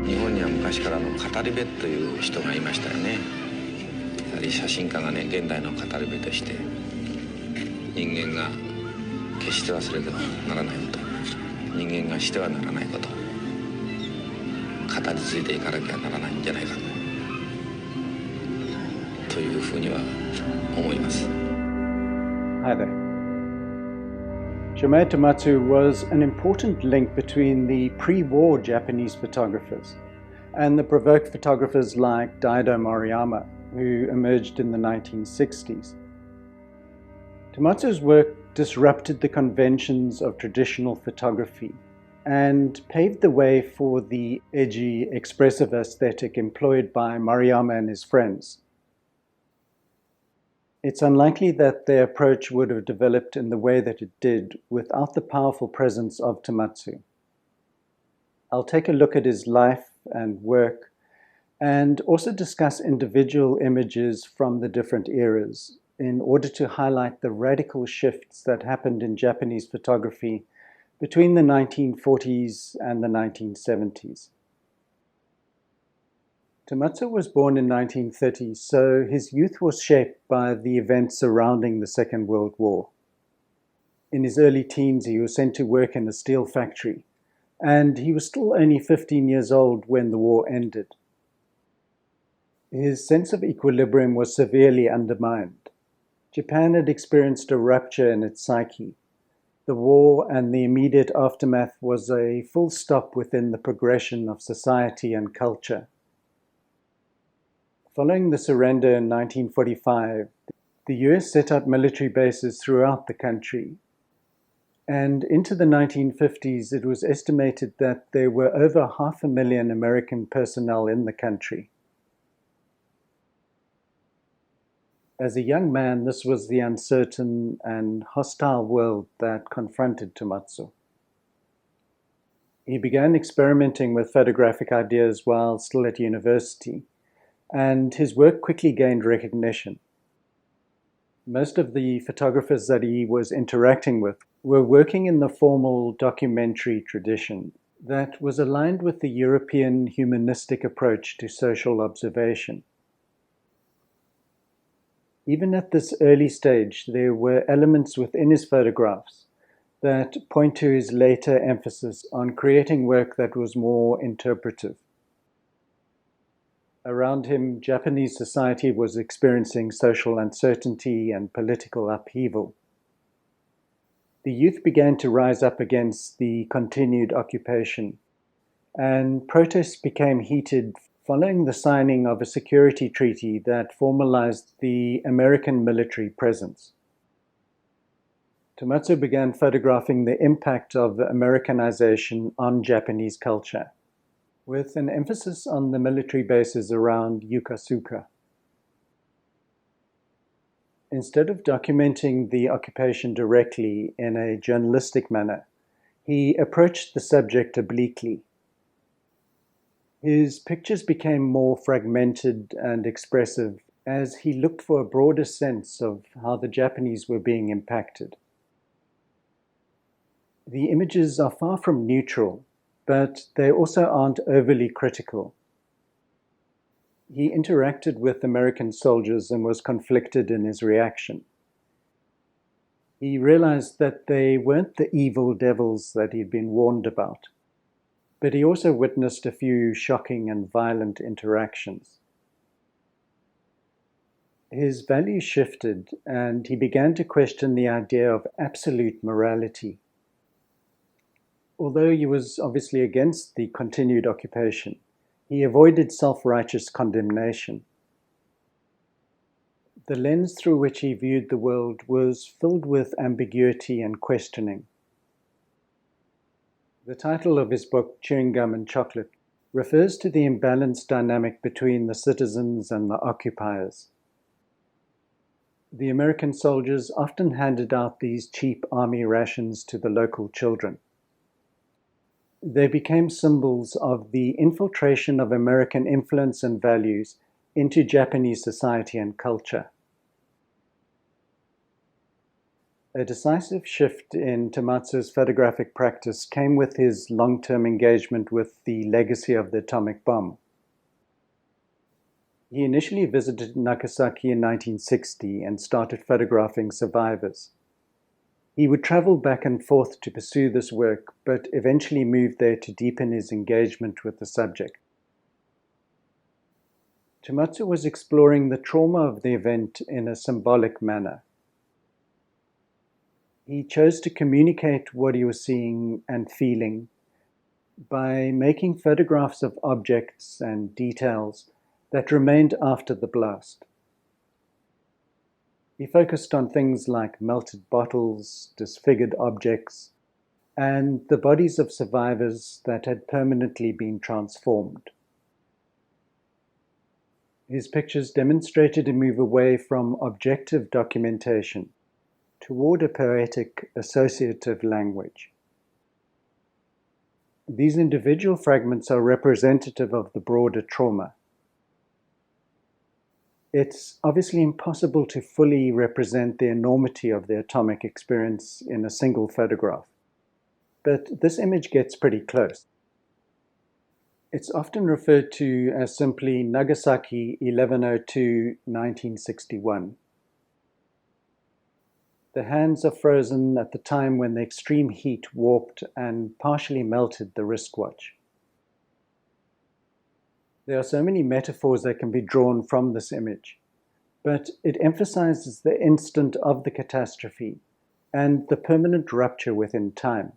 日本には昔から語り部という人がいましたよね。やはり写真家がね、現代の語り部として人間が決して忘れてはならないこと、人間がしてはならないこと、語り継いでいかなきゃならないんじゃないかというふうには思います。Hi there. Shomei Tomatsu was an important link between the pre-war Japanese photographers and the Provoke photographers like Daido Moriyama, who emerged in the 1960s. Tomatsu's work disrupted the conventions of traditional photography and paved the way for the edgy, expressive aesthetic employed by Mariyama and his friends. It's unlikely that their approach would have developed in the way that it did without the powerful presence of Tomatsu. I'll take a look at his life and work and also discuss individual images from the different eras in order to highlight the radical shifts that happened in Japanese photography between the 1940s and the 1970s. Tomatsu was born in 1930, so his youth was shaped by the events surrounding the Second World War. In his early teens, he was sent to work in a steel factory, and he was still only 15 years old when the war ended. His sense of equilibrium was severely undermined. Japan had experienced a rupture in its psyche. The war and the immediate aftermath was a full stop within the progression of society and culture. Following the surrender in 1945, the US set up military bases throughout the country. And into the 1950s, it was estimated that there were over 500,000 American personnel in the country. As a young man, this was the uncertain and hostile world that confronted Tomatsu. He began experimenting with photographic ideas while still at university, and his work quickly gained recognition. Most of the photographers that he was interacting with were working in the formal documentary tradition that was aligned with the European humanistic approach to social observation. Even at this early stage, there were elements within his photographs that point to his later emphasis on creating work that was more interpretive. Around him, Japanese society was experiencing social uncertainty and political upheaval. The youth began to rise up against the continued occupation, and protests became heated following the signing of a security treaty that formalized the American military presence. Tomatsu began photographing the impact of Americanization on Japanese culture, with an emphasis on the military bases around Yokosuka. Instead of documenting the occupation directly in a journalistic manner, he approached the subject obliquely. His pictures became more fragmented and expressive as he looked for a broader sense of how the Japanese were being impacted. The images are far from neutral, but they also aren't overly critical. He interacted with American soldiers and was conflicted in his reaction. He realized that they weren't the evil devils that he'd been warned about, but he also witnessed a few shocking and violent interactions. His values shifted, and he began to question the idea of absolute morality. Although he was obviously against the continued occupation, he avoided self-righteous condemnation. The lens through which he viewed the world was filled with ambiguity and questioning. The title of his book, Chewing Gum and Chocolate, refers to the imbalanced dynamic between the citizens and the occupiers. The American soldiers often handed out these cheap army rations to the local children. They became symbols of the infiltration of American influence and values into Japanese society and culture. A decisive shift in Tomatsu's photographic practice came with his long-term engagement with the legacy of the atomic bomb. He initially visited Nagasaki in 1960 and started photographing survivors. He would travel back and forth to pursue this work, but eventually moved there to deepen his engagement with the subject. Tomatsu was exploring the trauma of the event in a symbolic manner. He chose to communicate what he was seeing and feeling by making photographs of objects and details that remained after the blast. He focused on things like melted bottles, disfigured objects, and the bodies of survivors that had permanently been transformed. His pictures demonstrated a move away from objective documentation toward a poetic, associative language. These individual fragments are representative of the broader trauma. It's obviously impossible to fully represent the enormity of the atomic experience in a single photograph, but this image gets pretty close. It's often referred to as simply Nagasaki 11/02/1961. The hands are frozen at the time when the extreme heat warped and partially melted the wristwatch. There are so many metaphors that can be drawn from this image, but it emphasizes the instant of the catastrophe and the permanent rupture within time.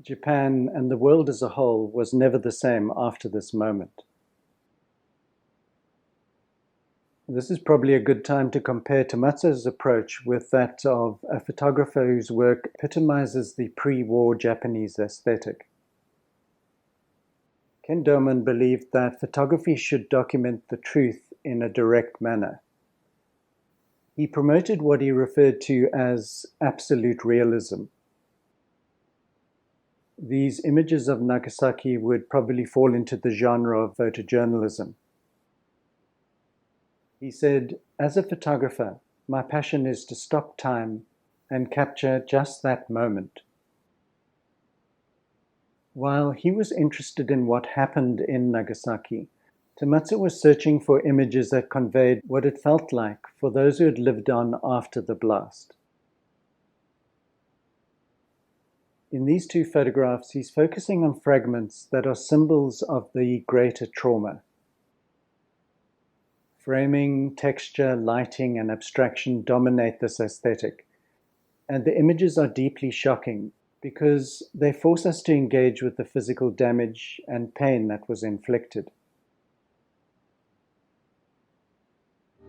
Japan and the world as a whole was never the same after this moment. This is probably a good time to compare Tomatsu's approach with that of a photographer whose work epitomizes the pre-war Japanese aesthetic. Ken Doman believed that photography should document the truth in a direct manner. He promoted what he referred to as absolute realism. These images of Nagasaki would probably fall into the genre of photojournalism. He said, "As a photographer, my passion is to stop time and capture just that moment." While he was interested in what happened in Nagasaki, Tomatsu was searching for images that conveyed what it felt like for those who had lived on after the blast. In these two photographs, he's focusing on fragments that are symbols of the greater trauma. Framing, texture, lighting, and abstraction dominate this aesthetic, and the images are deeply shocking because they force us to engage with the physical damage and pain that was inflicted.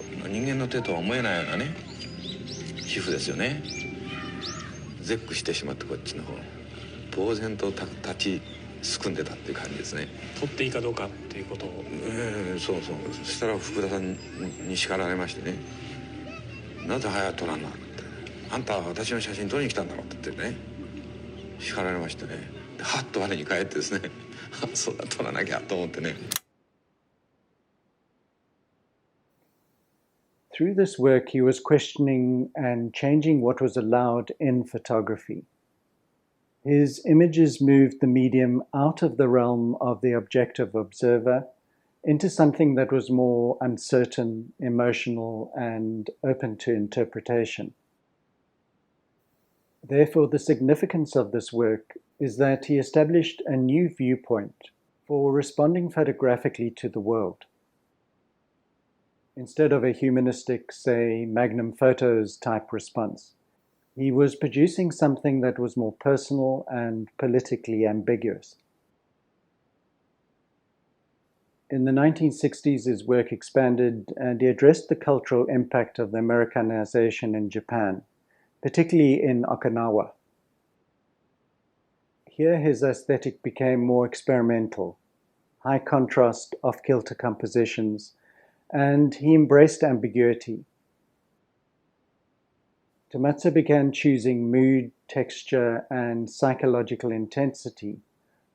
人間の手とは思えないようなね皮膚ですよね。絶句してしまってこっちの方呆然と立ちすくんでたっていう感じですね。撮っていいかどうかっていうことを、そうそう。そしたら福田さんに叱られましてね、なぜ早く撮らんのって、あんたは私の写真撮りに来たんだろうって言ってね叱られましてね、ではっと我に返ってですねそうだ撮らなきゃと思ってね。Through this work, he was questioning and changing what was allowed in photography. His images moved the medium out of the realm of the objective observer into something that was more uncertain, emotional, and open to interpretation. Therefore, the significance of this work is that he established a new viewpoint for responding photographically to the world. Instead of a humanistic, say, Magnum Photos type response, he was producing something that was more personal and politically ambiguous. In the 1960s, his work expanded and he addressed the cultural impact of the Americanization in Japan, particularly in Okinawa. Here, his aesthetic became more experimental, high contrast, off-kilter compositions, and he embraced ambiguity. Tomatsu began choosing mood, texture, and psychological intensity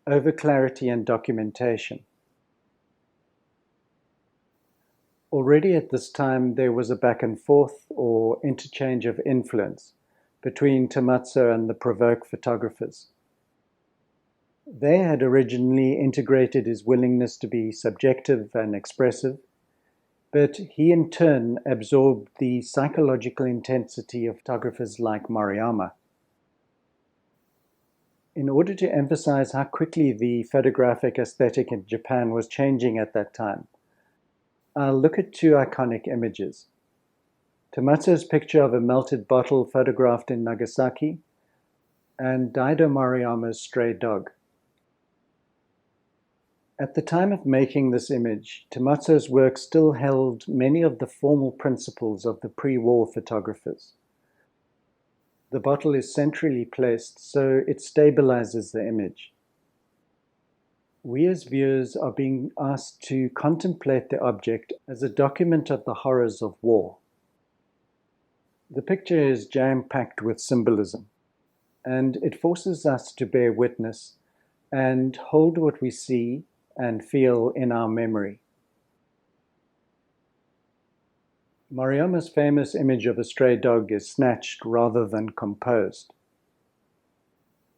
over clarity and documentation. Already at this time there was a back and forth or interchange of influence between Tomatsu and the Provoke photographers. They had originally integrated his willingness to be subjective and expressive, but he in turn absorbed the psychological intensity of photographers like Mariyama. In order to emphasize how quickly the photographic aesthetic in Japan was changing at that time, I'll look at two iconic images. Tomatsu's picture of a melted bottle photographed in Nagasaki, and Daido Mariyama's stray dog. At the time of making this image, Tomatsu's work still held many of the formal principles of the pre-war photographers. The bottle is centrally placed, so it stabilizes the image. We as viewers are being asked to contemplate the object as a document of the horrors of war. The picture is jam-packed with symbolism, and it forces us to bear witness and hold what we see and feel in our memory. Mariyama's famous image of a stray dog is snatched rather than composed.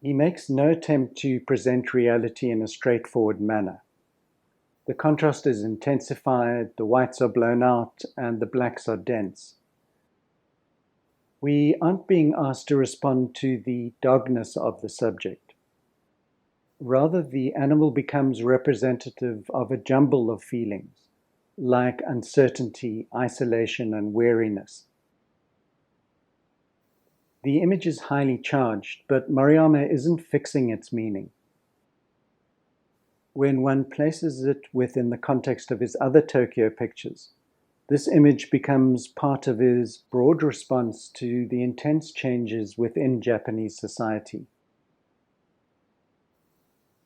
He makes no attempt to present reality in a straightforward manner. The contrast is intensified, the whites are blown out, and the blacks are dense. We aren't being asked to respond to the dogness of the subject. Rather, the animal becomes representative of a jumble of feelings, like uncertainty, isolation, and weariness. The image is highly charged, but Mariyama isn't fixing its meaning. When one places it within the context of his other Tokyo pictures, this image becomes part of his broad response to the intense changes within Japanese society.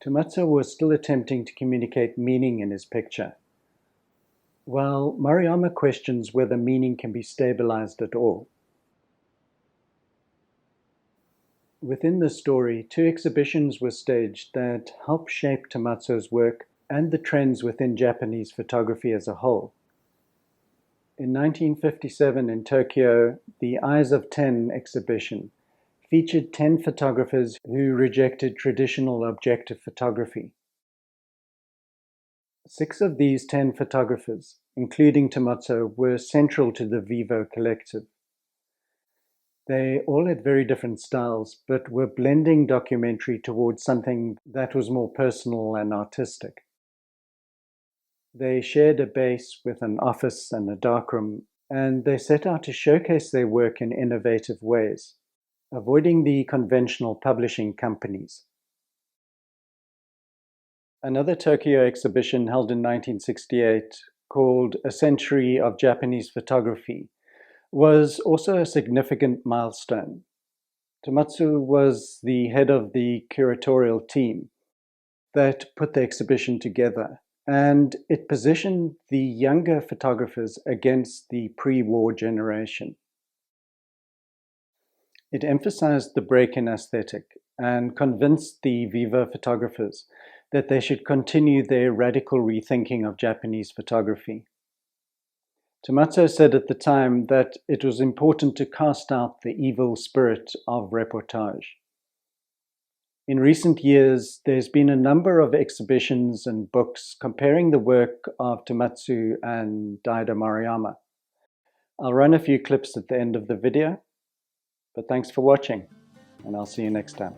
Tomatsu was still attempting to communicate meaning in his picture, while Mariyama questions whether meaning can be stabilized at all. Within the story, two exhibitions were staged that help shape Tomatsu's work and the trends within Japanese photography as a whole. In 1957 in Tokyo, the Eyes of 10 exhibition featured 10 photographers who rejected traditional objective photography. 6 of these 10 photographers, including Tomatsu, were central to the Vivo collective. They all had very different styles, but were blending documentary towards something that was more personal and artistic. They shared a base with an office and a darkroom, and they set out to showcase their work in innovative ways, avoiding the conventional publishing companies. Another Tokyo exhibition held in 1968, called A Century of Japanese Photography, was also a significant milestone. Tomatsu was the head of the curatorial team that put the exhibition together, and it positioned the younger photographers against the pre-war generation. It emphasized the break in aesthetic and convinced the Viva photographers that they should continue their radical rethinking of Japanese photography. Tomatsu said at the time that it was important to cast out the evil spirit of reportage. In recent years, there's been a number of exhibitions and books comparing the work of Tomatsu and Diado Mariyama. I'll run a few clips at the end of the video, but thanks for watching, and I'll see you next time.